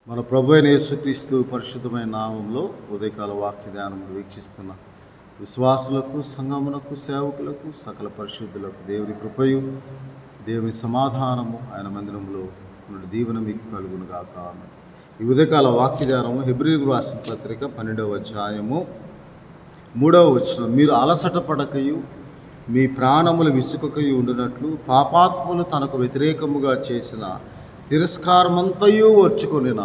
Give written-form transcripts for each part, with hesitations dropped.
మన ప్రభు అయిన యేసుక్రీస్తు పరిశుద్ధమైన నామంలో ఉదయకాల వాక్య ధ్యానములు వీక్షిస్తున్న విశ్వాసులకు, సంఘమునకు, సేవకులకు, సకల పరిశుద్ధులకు దేవుని కృపయు, దేవుని సమాధానము ఆయన మందిరంలో నుండి దీవెన మీకు కలుగును గాక. ఈ ఉదయకాల వాక్య ధ్యానము హెబ్రీయులకు రాసిన పత్రిక 12వ అధ్యాయము 3వ వచనం. మీరు అలసట పడకయు మీ ప్రాణములు విసుకకయు ఉండినట్లు పాపాత్ములు తనకు వ్యతిరేకముగా చేసిన తిరస్కారమంతయు ఓర్చుకొనిన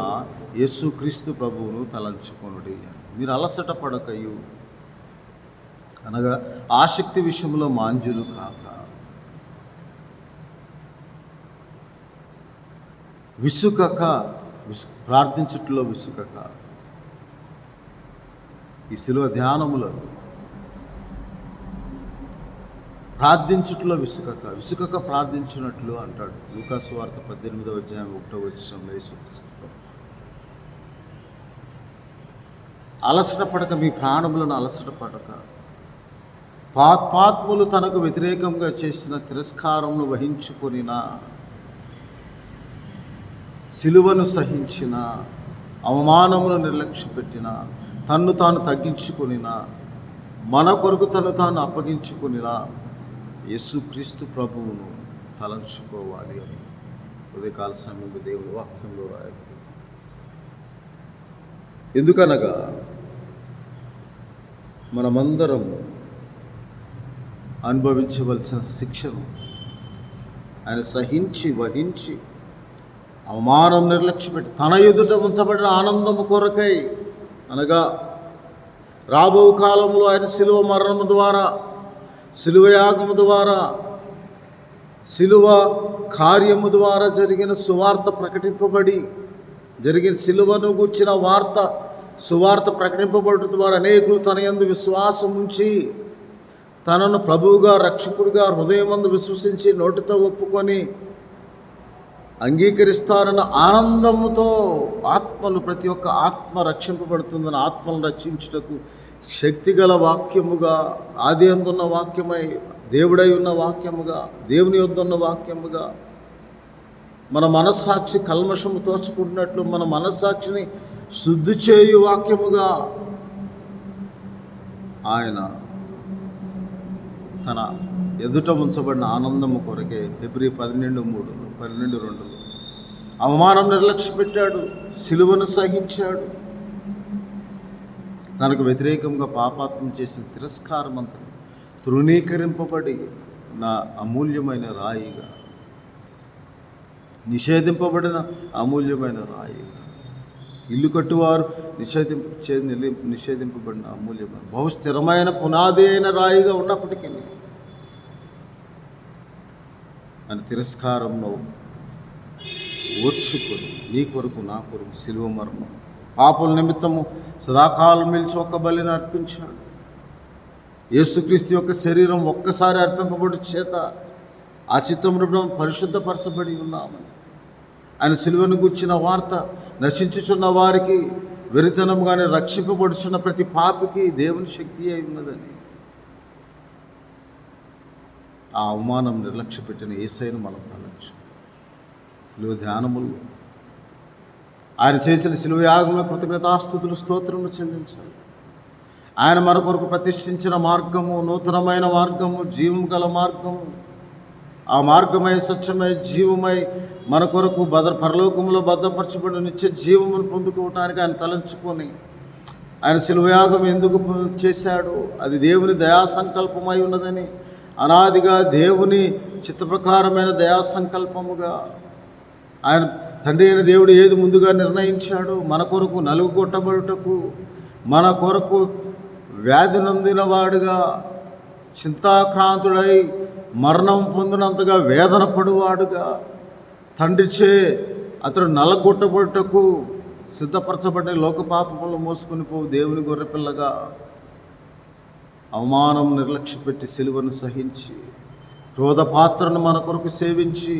యేసుక్రీస్తు ప్రభువును తలంచుకొనుడి. మీరు అలసట పడకయు అనగా ఆసక్తి విషయంలో మాంజులు కాక, విసుకక, ప్రార్థించుటలో విసుకక. ఈ శిలువ ధ్యానములో ప్రార్థించుట్లో విసుకక ప్రార్థించినట్లు అంటాడు. లూకా సువార్త 18వ అధ్యాయం 1వ వచనంలో యేసుక్రీస్తు అలసట పడక, మీ ప్రాణములను అలసట పడక, పాపాత్ములు తనకు వ్యతిరేకంగా చేసిన తిరస్కారమును వహించుకొనిన, సిలువను సహించిన, అవమానమును నిర్లక్ష్యపెట్టిన, తన్ను తాను తగ్గించుకొనిన, మన కొరకు తను తాను అప్పగించుకొనిన యేసుక్రీస్తు ప్రభువును తలంచుకోవాలి అని ఉదయకాల సమయంలో దేవుని వాక్యంలో రాయాలి. ఎందుకనగా మనమందరము అనుభవించవలసిన శిక్షను ఆయన సహించి వహించి, అవమానం నిర్లక్ష్యపెట్టి తన ఎదుట ఉంచబడిన ఆనందము కొరకై, అనగా రాబో కాలంలో ఆయన శిలువ మరణము ద్వారా, శిలువ యాగము ద్వారా, శిలువ కార్యము ద్వారా జరిగిన సువార్త ప్రకటింపబడి, జరిగిన శిలువను గూర్చిన సువార్త ప్రకటింపబడటం ద్వారా అనేకులు తన యందు విశ్వాసం ఉంచి, తనను ప్రభువుగా రక్షకుడిగా హృదయమందు విశ్వసించి నోటితో ఒప్పుకొని అంగీకరిస్తారన్న ఆనందముతో ఆత్మలు, ప్రతి ఒక్క ఆత్మ రక్షింపబడుతుందని, ఆత్మను రక్షించుటకు శక్తిగల వాక్యముగా, ఆది అందున్న వాక్యమై, దేవుడై ఉన్న వాక్యముగా, దేవుని యొద్ద ఉన్న వాక్యముగా, మన మనస్సాక్షి కల్మషము తోచుకుంటున్నట్లు మన మనస్సాక్షిని శుద్ధి చేయు వాక్యముగా ఆయన తన ఎదుట ఉంచబడిన ఆనందము కొరకే హెబ్రీ 12:2 అవమానం నిర్లక్ష్యపెట్టాడు, సిలువను సహించాడు, తనకు వ్యతిరేకంగా పాపాత్మ చేసిన తిరస్కారం అంతా తృణీకరింపబడి నా అమూల్యమైన రాయిగా, నిషేధింపబడిన అమూల్యమైన రాయిగా, ఇల్లు కట్టువారు నిషేధింపబడిన అమూల్యమైన, బహుస్థిరమైన పునాది అయిన రాయిగా ఉన్నప్పటికీ అని తిరస్కారంలో ఓర్చుకొని నీ కొరకు నా కొరకు శిలువ మరణం, పాపుల నిమిత్తము సదాకాలం నిలిచి ఒక్క బలిని అర్పించాడు. యేసుక్రీస్తు యొక్క శరీరం ఒక్కసారి అర్పింపబడి చేత ఆ చిత్తమును పరిశుద్ధపరచబడి ఉన్నామని, ఆయన శిలువను గుర్చిన వార్త నశించుచున్న వారికి, వెరితనంగానే రక్షింపబడుచున్న ప్రతి పాపికి దేవుని శక్తి అయి ఉన్నదని, ఆ అవమానం నిర్లక్ష్యపెట్టిన యేసయ్యను మనం తలంచు. శిలువ ధ్యానములు ఆయన చేసిన శిలువ యాగంలో కృతజ్ఞతాస్తుతులు, స్తోత్రములు చెల్లించాలి. ఆయన మన కొరకు ప్రతిష్ఠించిన మార్గము నూతనమైన మార్గము, జీవం గల మార్గము, ఆ మార్గమై సత్యమై జీవమై మన కొరకు పరలోకములో భద్రపరచబడిన నిత్య జీవమును పొందుకోవటానికి ఆయన తలంచుకొని, ఆయన శిలువయాగం ఎందుకు చేశాడు, అది దేవుని దయా సంకల్పమై ఉన్నదని, అనాదిగా దేవుని చిత్తప్రకారమైన దయా సంకల్పముగా ఆయన తండ్రి అయిన దేవుడు ఏది ముందుగా నిర్ణయించాడు, మన కొరకు నలుగుగొట్టబడుటకు, మన కొరకు వ్యాధి నొందిన వాడుగా, చింతాక్రాంతుడై మరణం పొందినంతగా వేదన పడువాడుగా, తండ్రిచే అతడు నలగొట్టబడుటకు సిద్ధపరచబడిన లోక పాపములు మోసుకొని పోవు దేవుని గొర్రెపిల్లగా, అవమానం నిర్లక్ష్యపెట్టి సిలువను సహించి, క్రోధపాత్రను మన కొరకు సేవించి,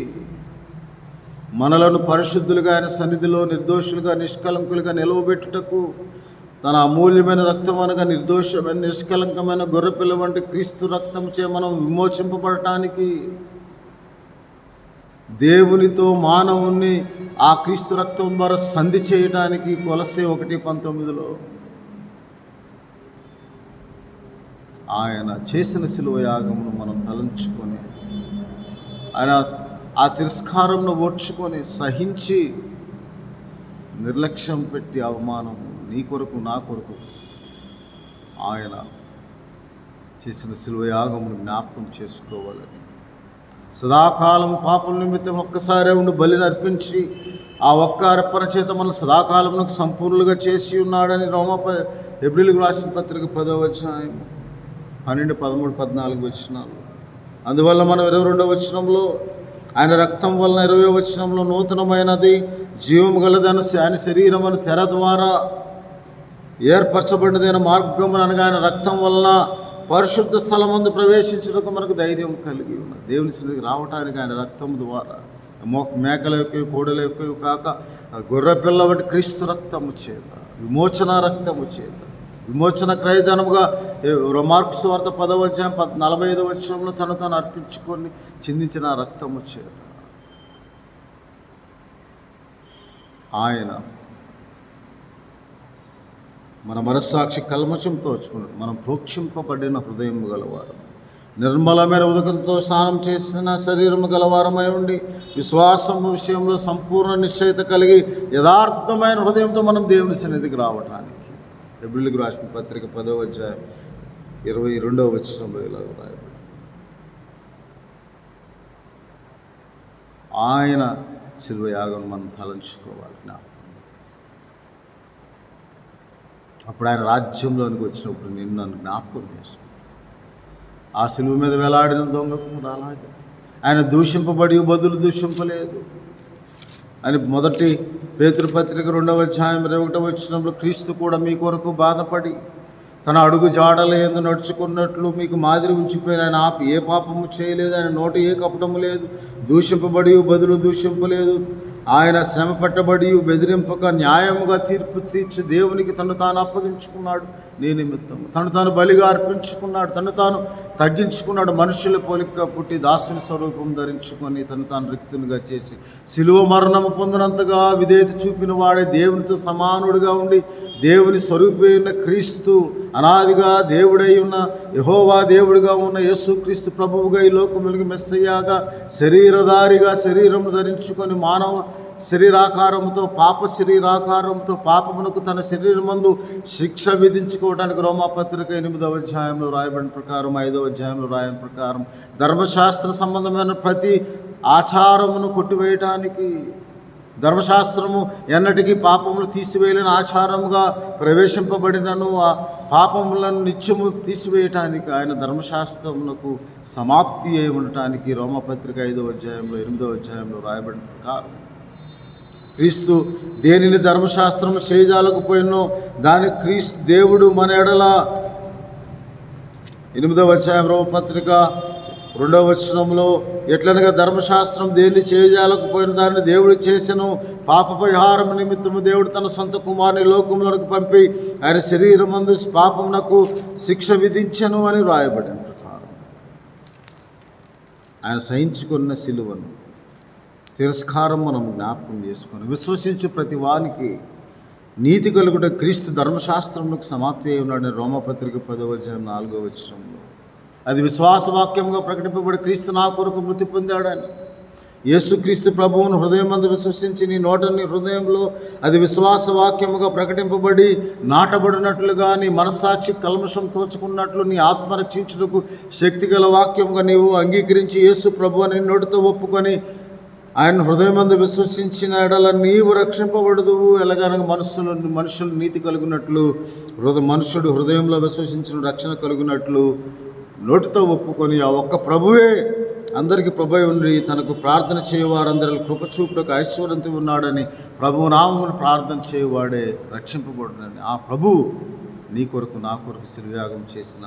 మనలను పరిశుద్ధులుగా ఆయన సన్నిధిలో నిర్దోషులుగా నిష్కలంకులుగా నిలవబెట్టుటకు తన అమూల్యమైన రక్తం అనగా నిర్దోషమైన నిష్కలంకమైన గొర్రెపిల్ల వంటి క్రీస్తు రక్తంచే మనం విమోచింపబడటానికి దేవునితో మానవుణ్ణి ఆ క్రీస్తు రక్తం ద్వారా సంధి చేయడానికి కొలసే 1:19 ఆయన చేసిన శిలువ యాగమును మనం తలంచుకొని, ఆయన ఆ తిరస్కారంను ఓర్చుకొని సహించి, నిర్లక్ష్యం పెట్టి అవమానము నీ కొరకు నా కొరకు ఆయన చేసిన శిలువ యాగమును జ్ఞాపకం చేసుకోవాలని, సదాకాలం పాపం నిమిత్తం ఒక్కసారే ఉండి బలిని అర్పించి ఆ ఒక్క అర్పణ చేత మనం సదాకాలమునకు సంపూర్ణులుగా చేసి ఉన్నాడని హెబ్రీయులకు రాసిన పత్రిక 10వ అధ్యాయం 12, 13, 14 వచనాలు. అందువల్ల మనం 22వ వచనంలో ఆయన రక్తం వలన, 20వ వచనంలో నూతనమైనది జీవము గలదను ఆయన శరీరం అని తెర ద్వారా ఏర్పరచబడినదైన మార్గమును అనగా ఆయన రక్తం వలన పరిశుద్ధ స్థలమందు ప్రవేశించడానికి మనకు ధైర్యం కలిగి ఉన్నది. దేవుని సన్నిధికి రావటానికి ఆయన రక్తం ద్వారా, మేకల యొక్క కోడల యొక్క కాక గొర్రెపిల్ల వంటి క్రీస్తు రక్తము చేత, విమోచన రక్తము చేత, విమోచన క్రయధనముగా మార్క్స్ వార్త 10వ అధ్యాయం 45వ వచనంలో తను తాను అర్పించుకొని చిందించిన రక్తము చేత ఆయన మన మనస్సాక్షి కల్మషం తోచుకున్నాడు. మనం ప్రోక్షింపబడిన హృదయం గలవారు, నిర్మలమైన ఉదకంతో స్నానం చేసిన శరీరము గలవారమై ఉండి, విశ్వాసం విషయంలో సంపూర్ణ నిశ్చయిత కలిగి యథార్థమైన హృదయంతో మనం దేవుని సన్నిధికి రావటానికి హెబ్రీయులకు రాసిన పత్రిక 10వ అధ్యాయం 22వ వచనంలో ఇలా రాయబడి, ఆయన శిలువ యాగం మనం తలంచుకోవాలి. అప్పుడు ఆయన రాజ్యంలోనికి వచ్చినప్పుడు నిన్ను నన్ను జ్ఞాపకం చేసుకుంటాను. ఆ శిలువ మీద వేలాడిన దొంగ కూడా అలాగే ఆయన దూషింపబడి బదులు దూషింపలేదు అని మొదటి పేతురు పత్రిక 2వ అధ్యాయం 21వ వచనంలో, క్రీస్తు కూడా మీ కొరకు బాధపడి తన అడుగు జాడల యందు నడుచుకున్నట్లు మీకు మాదిరి ఉంచిపోయిన ఆయన ఏ పాపము చేయలేదు, ఆయన నోట ఏ కపటము లేదు, దూషింపబడి బదులు దూషింపలేదు. ఆయన శ్రమ పట్టబడి బెదిరింపక న్యాయముగా తీర్పు తీర్చి దేవునికి తను తాను అప్పగించుకున్నాడు. నీ నిమిత్తం తను తాను బలిగా అర్పించుకున్నాడు, తను తాను తగ్గించుకున్నాడు. మనుషుల పోలిక పుట్టి దాసుని స్వరూపం ధరించుకొని తను తాను రిక్తునిగా చేసి శిలువ మరణము పొందినంతగా విధేయత చూపిన వాడే దేవునితో సమానుడిగా ఉండి దేవుని స్వరూపమైన క్రీస్తు, అనాదిగా దేవుడై ఉన్న యెహోవా దేవుడిగా ఉన్న యేసుక్రీస్తు ప్రభువుగా ఈ లోకములకి మెస్సయ్యాగా శరీరధారిగా శరీరము ధరించుకొని మానవ శరీరాకారంతో పాపమునకు తన శరీరమందు శిక్ష విధించుకోవడానికి రోమాపత్రిక 8వ అధ్యాయంలో రాయబడిన ప్రకారం, 5వ అధ్యాయంలో రాయని ప్రకారం ధర్మశాస్త్ర సంబంధమైన ప్రతి ఆచారమును కొట్టివేయటానికి, ధర్మశాస్త్రము ఎన్నటికీ పాపములు తీసివేయలేని ఆచారముగా ప్రవేశింపబడినను ఆ పాపములను నిత్యము తీసివేయటానికి ఆయన ధర్మశాస్త్రమునకు సమాప్తి అయి ఉండటానికి రోమపత్రిక 5వ అధ్యాయంలో 8వ అధ్యాయంలో రాయబడిన ప్రకారం క్రీస్తు దేనిని ధర్మశాస్త్రము చేయజాలకపోయినో దాని క్రీస్తు దేవుడు మన ఎడల 8వ అధ్యాయం రోమపత్రిక 2వ వచనంలో ఎట్లనగా ధర్మశాస్త్రం దేన్ని చేయజాలకపోయిన దాన్ని దేవుడు చేసెను, పాప పరిహారం నిమిత్తము దేవుడు తన సొంత కుమారుని లోకంలోకి పంపి ఆయన శరీరమందు పాపమునకు శిక్ష విధించెను అని రాయబడిన ప్రకారం ఆయన సహించుకున్న శిలువను తిరస్కారం మనం జ్ఞాపకం చేసుకొని విశ్వసించు ప్రతి వానికి నీతి కలుగుట క్రీస్తు ధర్మశాస్త్రములకు సమాప్తి అయి ఉన్నాడని రోమపత్రిక 10వ అధ్యాయం 4వ వచనంలో అది విశ్వాసవాక్యంగా ప్రకటింపబడి క్రీస్తు నా కొరకు మృతి పొందాడని, యేసుక్రీస్తు ప్రభువును హృదయమందు విశ్వసించి నీ నోటని హృదయంలో అది విశ్వాసవాక్యముగా ప్రకటింపబడి నాటబడినట్లుగా నీ మనస్సాక్షి కల్మషం తోచుకున్నట్లు నీ ఆత్మ రక్షించుటకు శక్తిగల వాక్యముగా నీవు అంగీకరించి యేసు ప్రభు అని నోటితో ఒప్పుకొని ఆయన హృదయమందు విశ్వసించిన ఎడల నీవు రక్షింపబడదు. ఎలాగనగా మనుషులు నీతి కలిగినట్లు మనుషుడు హృదయంలో విశ్వసించిన రక్షణ కలిగినట్లు నోటితో ఒప్పుకొని ఆ ఒక్క ప్రభువే అందరికీ ప్రభువై ఉండి తనకు ప్రార్థన చేయవారందరూ కృపచూపులకు ఐశ్వర్యంతో ఉన్నాడని ప్రభువు నామమును ప్రార్థన చేయవాడే రక్షింపబడునని ఆ ప్రభు నీ కొరకు నా కొరకు శిలువయాగం చేసిన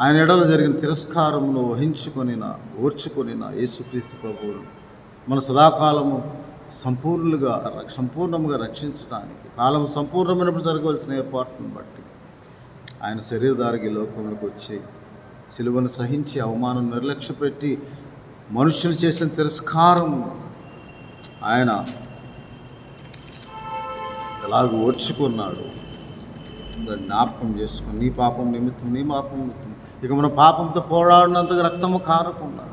ఆయన ఎడల జరిగిన తిరస్కారమును వహించుకొనిన ఓర్చుకొనిన యేసుక్రీస్తు ప్రభువును మన సదాకాలము సంపూర్ణముగా రక్షించడానికి కాలం సంపూర్ణమైనప్పుడు జరగవలసిన ఏర్పాటును బట్టి ఆయన శరీరధారికి లోకంలోకి వచ్చి సిలువను సహించి అవమానం నిర్లక్ష్యపెట్టి మనుషులు చేసిన తిరస్కారం ఆయన ఎలాగ ఓర్చుకున్నాడు. దాన్ని జ్ఞాపకం చేసుకుని నీ పాపం నిమిత్తం నీ పాపం నిమిత్తం ఇక మన పాపంతో పోరాడినంతగా రక్తము కారకుండా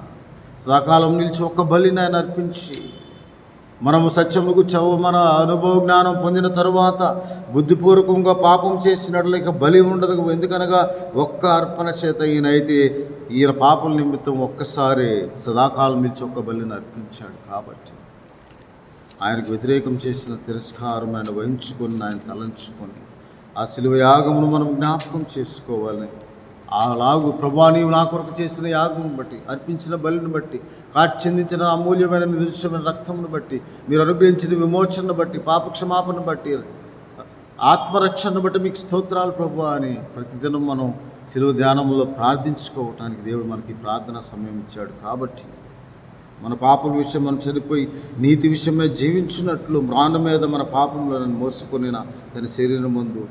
సదాకాలం నిలిచి ఒక్క బలిని ఆయన అర్పించి మనము సత్యములకు మన అనుభవ జ్ఞానం పొందిన తరువాత బుద్ధిపూర్వకంగా పాపం చేసినట్లు ఇక బలి ఉండదు. ఎందుకనగా ఒక్క అర్పణ చేత ఈయన పాపం నిమిత్తం ఒక్కసారి సదాకాలం నిలిచి ఒక్క బలిని అర్పించాడు. కాబట్టి ఆయనకు వ్యతిరేకం చేసిన తిరస్కారం ఆయన వహించుకొని ఆయన తలంచుకొని ఆ శిలువ యాగమును మనం జ్ఞాపకం చేసుకోవాలని అలాగూ ప్రభా నీవు నా కొరకు చేసిన యాగం బట్టి అర్పించిన బలిని బట్టి కాచి చెందించిన అమూల్యమైన నిర్దిష్టమైన రక్తమును బట్టి మీరు అనుగ్రహించిన విమోచనను బట్టి పాపక్షమాపణను బట్టి ఆత్మరక్షణను బట్టి మీకు స్తోత్రాలు ప్రభు అని ప్రతిదినం మనం శిలువ ధ్యానంలో ప్రార్థించుకోవటానికి దేవుడు మనకి ప్రార్థన సమయం ఇచ్చాడు. కాబట్టి మన పాపల విషయం మనం చనిపోయి నీతి విషయమే జీవించినట్లు మ్రాణ మీద మన పాపంలో మోసుకొనిన తన శరీరం ముందు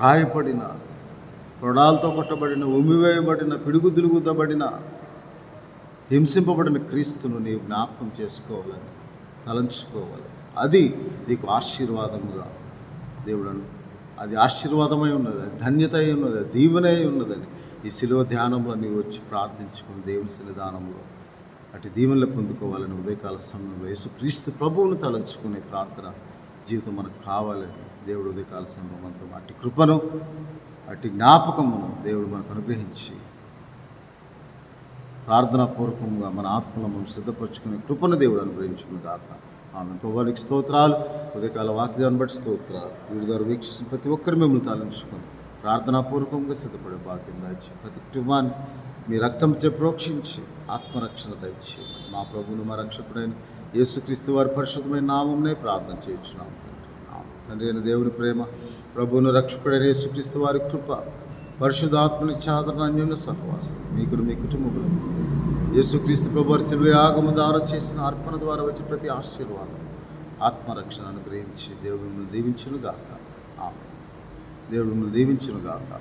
గాయపడిన కొడాలతో కొట్టబడిన ఉమ్మివేయబడిన పిడుగుదులు గుద్దబడిన హింసింపబడిన క్రీస్తును నీవు జ్ఞాపకం చేసుకోవాలని తలంచుకోవాలి. అది నీకు ఆశీర్వాదముగా దేవుడు అది ఆశీర్వాదమై ఉన్నది, ధన్యత అయి ఉన్నది, దీవెన అయి ఉన్నదని ఈ శిలువ ధ్యానంలో నీవు వచ్చి ప్రార్థించుకుని దేవుని సన్నిధానంలో అటు దీవెనలు పొందుకోవాలని ఉదయకాల సమయంలో యేసుక్రీస్తు ప్రభువును తలంచుకునే ప్రార్థన జీవితం మనకు కావాలని దేవుడు ఉదయకాల సమయంతో అటు కృపను అటు జ్ఞాపకమును దేవుడు మనకు అనుగ్రహించి ప్రార్థనాపూర్వకంగా మన ఆత్మను మనం సిద్ధపరచుకునే కృపను దేవుడు అనుగ్రహించుకుని దాక ఆమె ప్రభువానికి స్తోత్రాలు. ఉదయకాల వాక్యాన్ని బట్టి స్తోత్రాలు. వీడి ద్వారా వీక్షిస్తున్న ప్రతి ఒక్కరు మిమ్మల్ని తలంచుకొని ప్రార్థనాపూర్వకంగా సిద్ధపడే భాగ్యం దయచి ప్రతి కుటుంబాన్ని మీ రక్తంతో ప్రోక్షించి ఆత్మరక్షణ దయచేయండి. మా ప్రభువును మా రక్షకుడైన యేసుక్రీస్తు వారి పరిశుద్ధమైన నామంనే ప్రార్థన చేయించున్నాం తండ్రి అయిన దేవుని ప్రేమ, ప్రభువును రక్షకుడైన యేసుక్రీస్తు వారి కృప, పరిశుద్ధాత్మని చాదన అన్యోన్య సహవాసం మీకును మీ కుటుంబంలో యేసుక్రీస్తు ప్రభు వారి శిలువ యాగము ద్వారా చేసిన అర్పణ ద్వారా వచ్చే ప్రతి ఆశీర్వాదం ఆత్మరక్షణ అనుగ్రహించి దేవుడు మిమ్మల్ని దీవించునుగాక. దేవుడు మిమ్మల్ని దీవించునుగాక.